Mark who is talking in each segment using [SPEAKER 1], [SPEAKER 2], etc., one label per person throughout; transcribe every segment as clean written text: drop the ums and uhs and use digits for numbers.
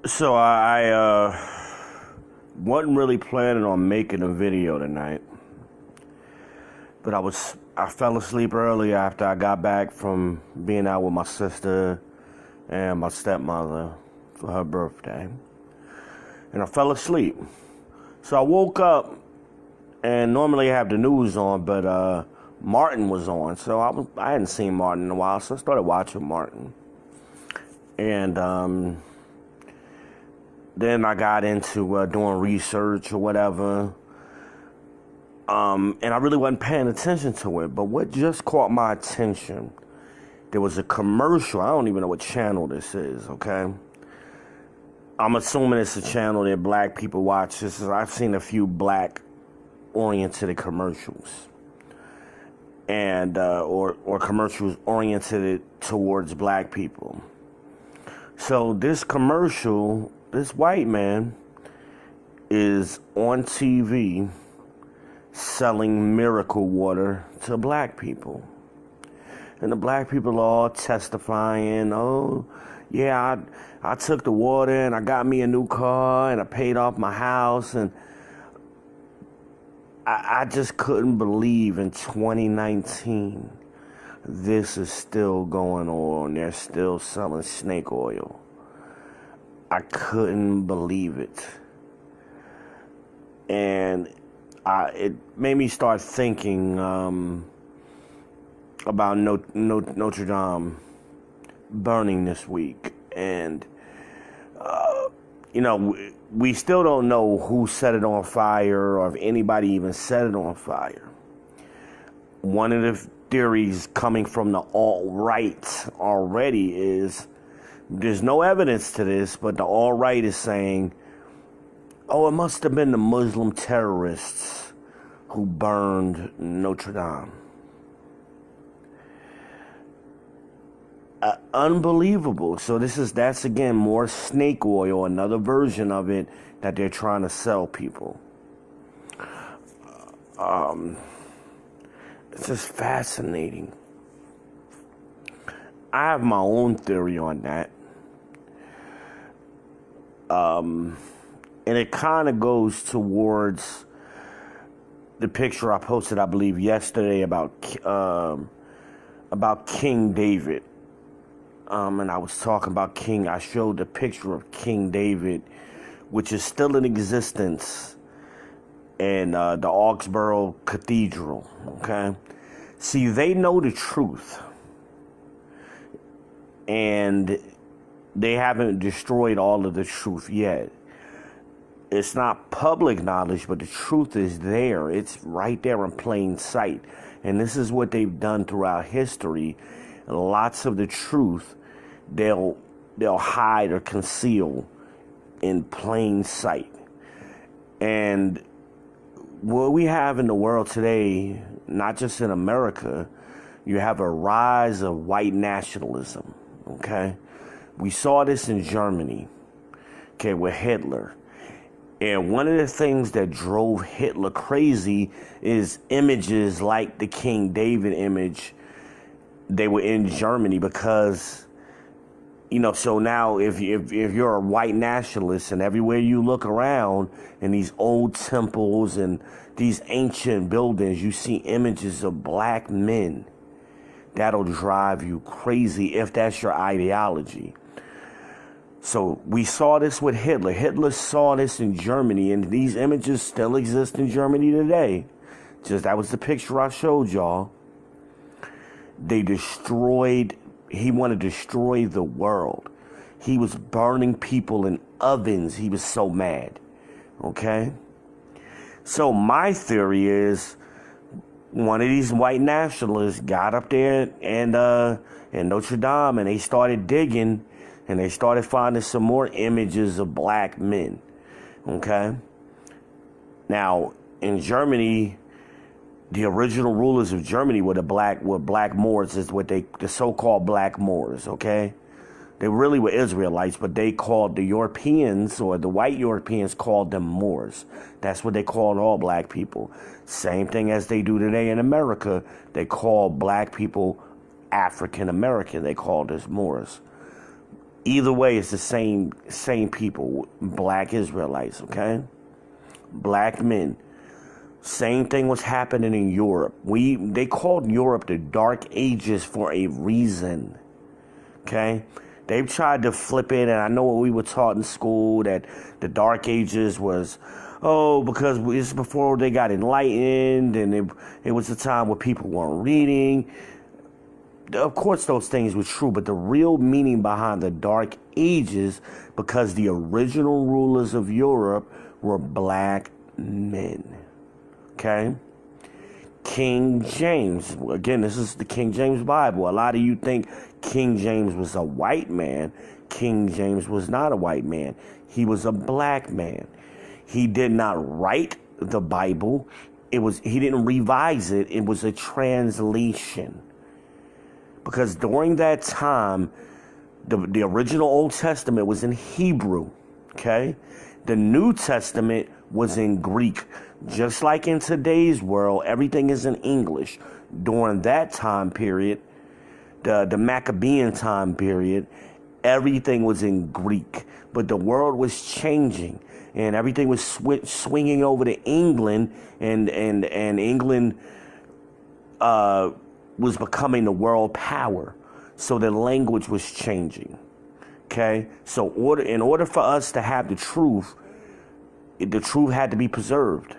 [SPEAKER 1] So I wasn't really planning on making a video tonight, but I fell asleep early after I got back from being out with my sister and my stepmother for her birthday, and I fell asleep. So I woke up, and normally I have the news on, but Martin was on, so I hadn't seen Martin in a while, so I started watching Martin, and then I got into doing research or whatever, and I really wasn't paying attention to it. But what just caught my attention, there was a commercial. I don't even know what channel this is, okay? I'm assuming it's a channel that black people watch. I've seen a few black-oriented commercials, and or commercials oriented towards black people. So this commercial, this white man is on TV selling miracle water to black people. And the black people are all testifying, oh, yeah, I took the water and I got me a new car and I paid off my house. And I just couldn't believe in 2019 this is still going on. They're still selling snake oil. I couldn't believe it. And it made me start thinking about Notre Dame burning this week. And, we still don't know who set it on fire or if anybody even set it on fire. One of the theories coming from the alt-right already is, there's no evidence to this, but the alt-right is saying, oh, it must have been the Muslim terrorists who burned Notre Dame. Unbelievable. So that's again more snake oil, another version of it that they're trying to sell people. It's just fascinating. I have my own theory on that. And it kind of goes towards the picture I posted, I believe, yesterday about King David. And I was talking about I showed the picture of King David, which is still in existence in the Augsburg Cathedral, okay? See, they know the truth. And they haven't destroyed all of the truth yet. It's not public knowledge, but the truth is there. It's right there in plain sight. And this is what they've done throughout history. Lots of the truth, they'll hide or conceal in plain sight. And what we have in the world today, not just in America, you have a rise of white nationalism, okay? We saw this in Germany, okay, with Hitler. And one of the things that drove Hitler crazy is images like the King David image. They were in Germany because, so now if you're a white nationalist and everywhere you look around in these old temples and these ancient buildings, you see images of black men, that'll drive you crazy if that's your ideology. So we saw this with Hitler. Hitler saw this in Germany, and these images still exist in Germany today. That was the picture I showed y'all. He wanted to destroy the world. He was burning people in ovens. He was so mad. Okay? So my theory is one of these white nationalists got up there and in Notre Dame, and they started digging, and they started finding some more images of black men. Okay? Now, in Germany, the original rulers of Germany were black Moors, is what the so-called black Moors, okay? They really were Israelites, but they called the Europeans, or the white Europeans called them Moors. That's what they called all black people. Same thing as they do today in America. They call black people African American. They called us Moors. Either way, it's the same people, black Israelites, okay? Black men. Same thing was happening in Europe. They called Europe the Dark Ages for a reason, okay? They've tried to flip it, and I know what we were taught in school, that the Dark Ages was, because it's before they got enlightened, and it was a time where people weren't reading. Of course, those things were true, but the real meaning behind the Dark Ages, because the original rulers of Europe were black men. Okay? King James. Again, this is the King James Bible. A lot of you think King James was a white man. King James was not a white man. He was a black man. He did not write the Bible. He didn't revise it. It was a translation. Because during that time, the original Old Testament was in Hebrew, okay? The New Testament was in Greek. Just like in today's world, everything is in English. During that time period, the Maccabean time period, everything was in Greek. But the world was changing, and everything was swinging over to England, and England was becoming the world power. So the language was changing. Okay? So in order for us to have the truth had to be preserved.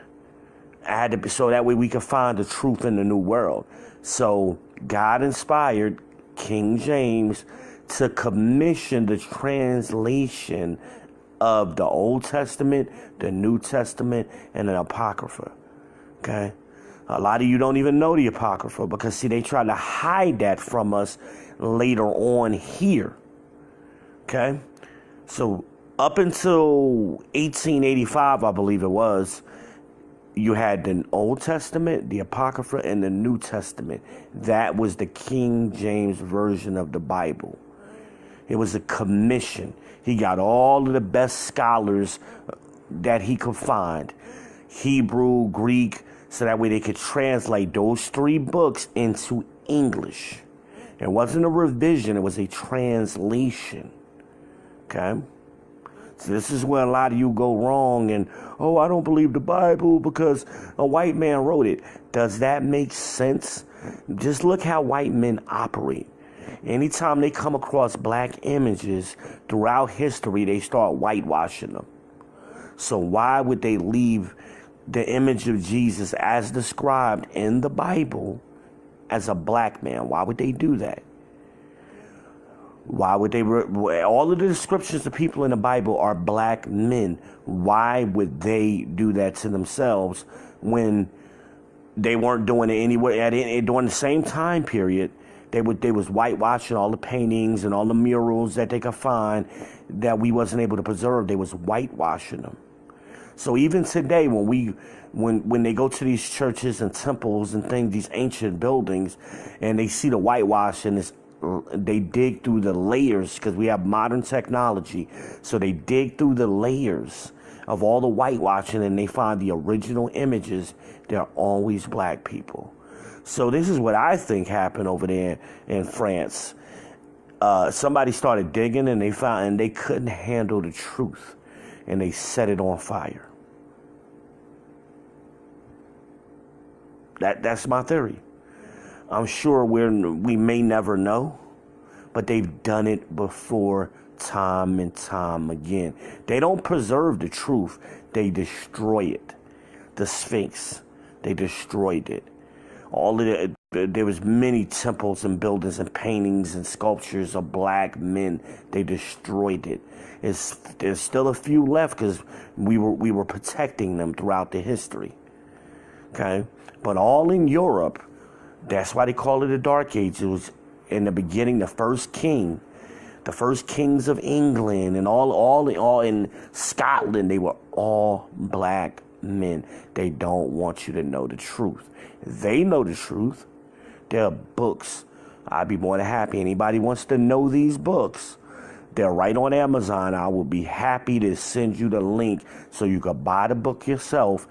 [SPEAKER 1] So that way we could find the truth in the new world. So God inspired King James to commission the translation of the Old Testament, the New Testament, and the Apocrypha. Okay? A lot of you don't even know the Apocrypha because, see, they try to hide that from us later on here. Okay? So up until 1885, I believe it was, you had the Old Testament, the Apocrypha, and the New Testament. That was the King James Version of the Bible. It was a commission. He got all of the best scholars that he could find. Hebrew, Greek, so that way they could translate those 3 books into English. It wasn't a revision, it was a translation. Okay? So this is where a lot of you go wrong and, I don't believe the Bible because a white man wrote it. Does that make sense? Just look how white men operate. Anytime they come across black images throughout history, they start whitewashing them. So why would they leave the image of Jesus as described in the Bible as a black man? Why would they do that? Why would they? All of the descriptions of people in the Bible are black men. Why would they do that to themselves when they weren't doing it anywhere? During the same time period, they was whitewashing all the paintings and all the murals that they could find that we wasn't able to preserve. They was whitewashing them. So even today, when they go to these churches and temples and things, these ancient buildings, and they see the whitewash, and they dig through the layers because we have modern technology. So they dig through the layers of all the whitewashing, and they find the original images. They're always black people. So this is what I think happened over there in France. Somebody started digging, and they found, and they couldn't handle the truth, and they set it on fire. That's my theory. I'm sure we may never know, but they've done it before time and time again. They don't preserve the truth. They destroy it. The Sphinx, they destroyed it. There was many temples and buildings and paintings and sculptures of black men. They destroyed it. There's still a few left because we were protecting them throughout the history. Okay? But all in Europe, that's why they call it a Dark Age. It was in the beginning, the first kings of England and all in Scotland, they were all black men. They don't want you to know the truth. They know the truth. There are books. I'd be more than happy. Anybody wants to know these books, they're right on Amazon. I will be happy to send you the link so you can buy the book yourself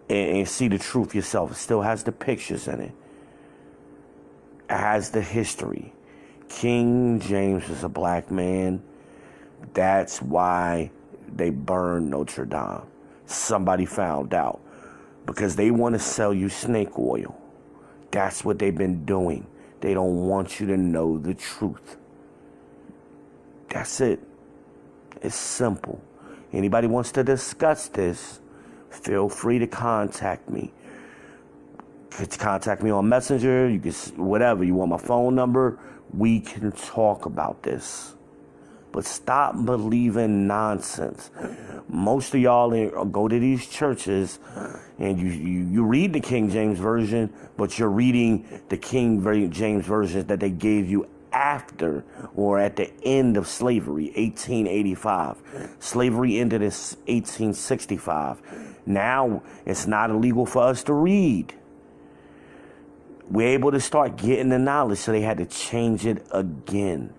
[SPEAKER 1] and see the truth yourself. It still has the pictures in it. It has the history. King James was a black man. That's why they burned Notre Dame. Somebody found out. Because they want to sell you snake oil. That's what they've been doing. They don't want you to know the truth. That's it. It's simple. Anybody wants to discuss this, feel free to contact me. You can contact me on Messenger. You can, whatever. You want my phone number? We can talk about this. But stop believing nonsense. Most of y'all go to these churches and you read the King James Version, but you're reading the King James Version that they gave you after or at the end of slavery, 1885. Slavery ended in 1865. Now it's not illegal for us to read. We're able to start getting the knowledge, so they had to change it again.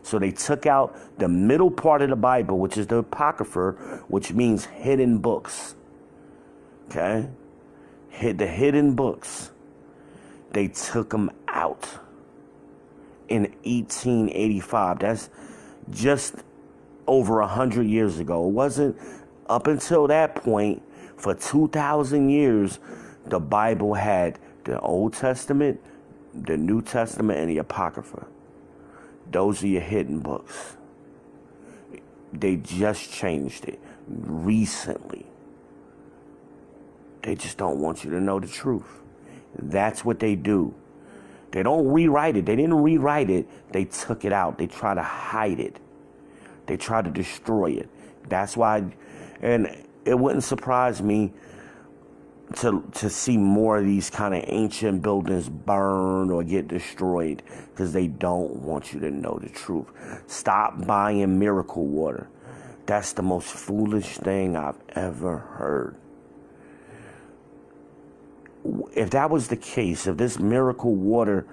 [SPEAKER 1] So they took out the middle part of the Bible, which is the Apocrypha, which means hidden books. Okay? The hidden books. They took them out in 1885. That's just over 100 years ago. It wasn't up until that point, for 2,000 years, the Bible had the Old Testament, the New Testament, and the Apocrypha. Those are your hidden books. They just changed it recently. They just don't want you to know the truth. That's what they do. They don't rewrite it. They didn't rewrite it. They took it out. They try to hide it. They try to destroy it. That's why, and it wouldn't surprise me to see more of these kind of ancient buildings burn or get destroyed, because they don't want you to know the truth. Stop buying miracle water. That's the most foolish thing I've ever heard. If that was the case, if this miracle water,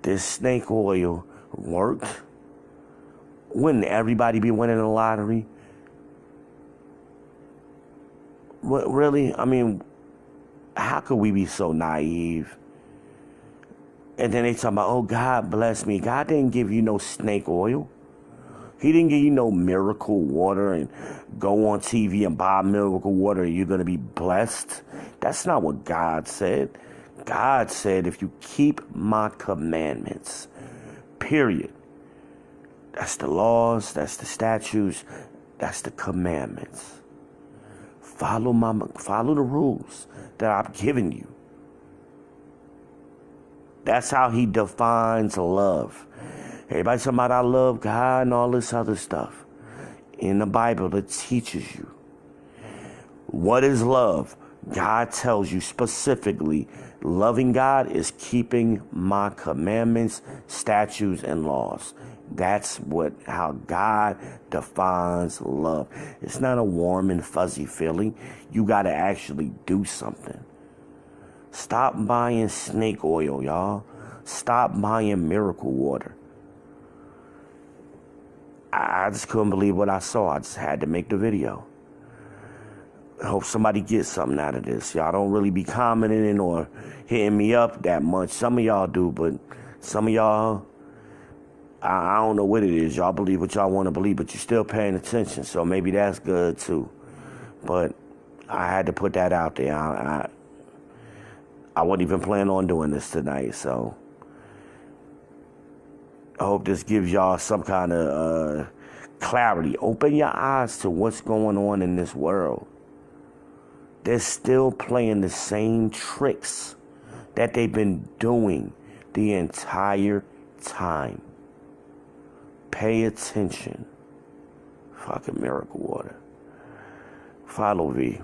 [SPEAKER 1] this snake oil worked, wouldn't everybody be winning the lottery? What, really? I mean, how could we be so naive? And then they talk about, oh, God bless me. God didn't give you no snake oil. He didn't give you no miracle water and go on TV and buy miracle water and you're going to be blessed. That's not what God said. God said, if you keep my commandments, period. That's the laws, that's the statutes, that's the commandments. Follow the rules that I've given you. That's how he defines love. Everybody talking about I love God and all this other stuff. In the Bible, it teaches you. What is love? God tells you specifically, loving God is keeping my commandments, statutes, and laws. That's how God defines love. It's not a warm and fuzzy feeling. You got to actually do something. Stop buying snake oil, y'all. Stop buying miracle water. I just couldn't believe what I saw. I just had to make the video. I hope somebody gets something out of this. Y'all don't really be commenting or hitting me up that much. Some of y'all do, but some of y'all, I don't know what it is. Y'all believe what y'all want to believe, but you're still paying attention, so maybe that's good too. But I had to put that out there. I wasn't even planning on doing this tonight, so I hope this gives y'all some kind of clarity. Open your eyes to what's going on in this world. They're still playing the same tricks that they've been doing the entire time. Pay attention. Fucking miracle water. Follow V.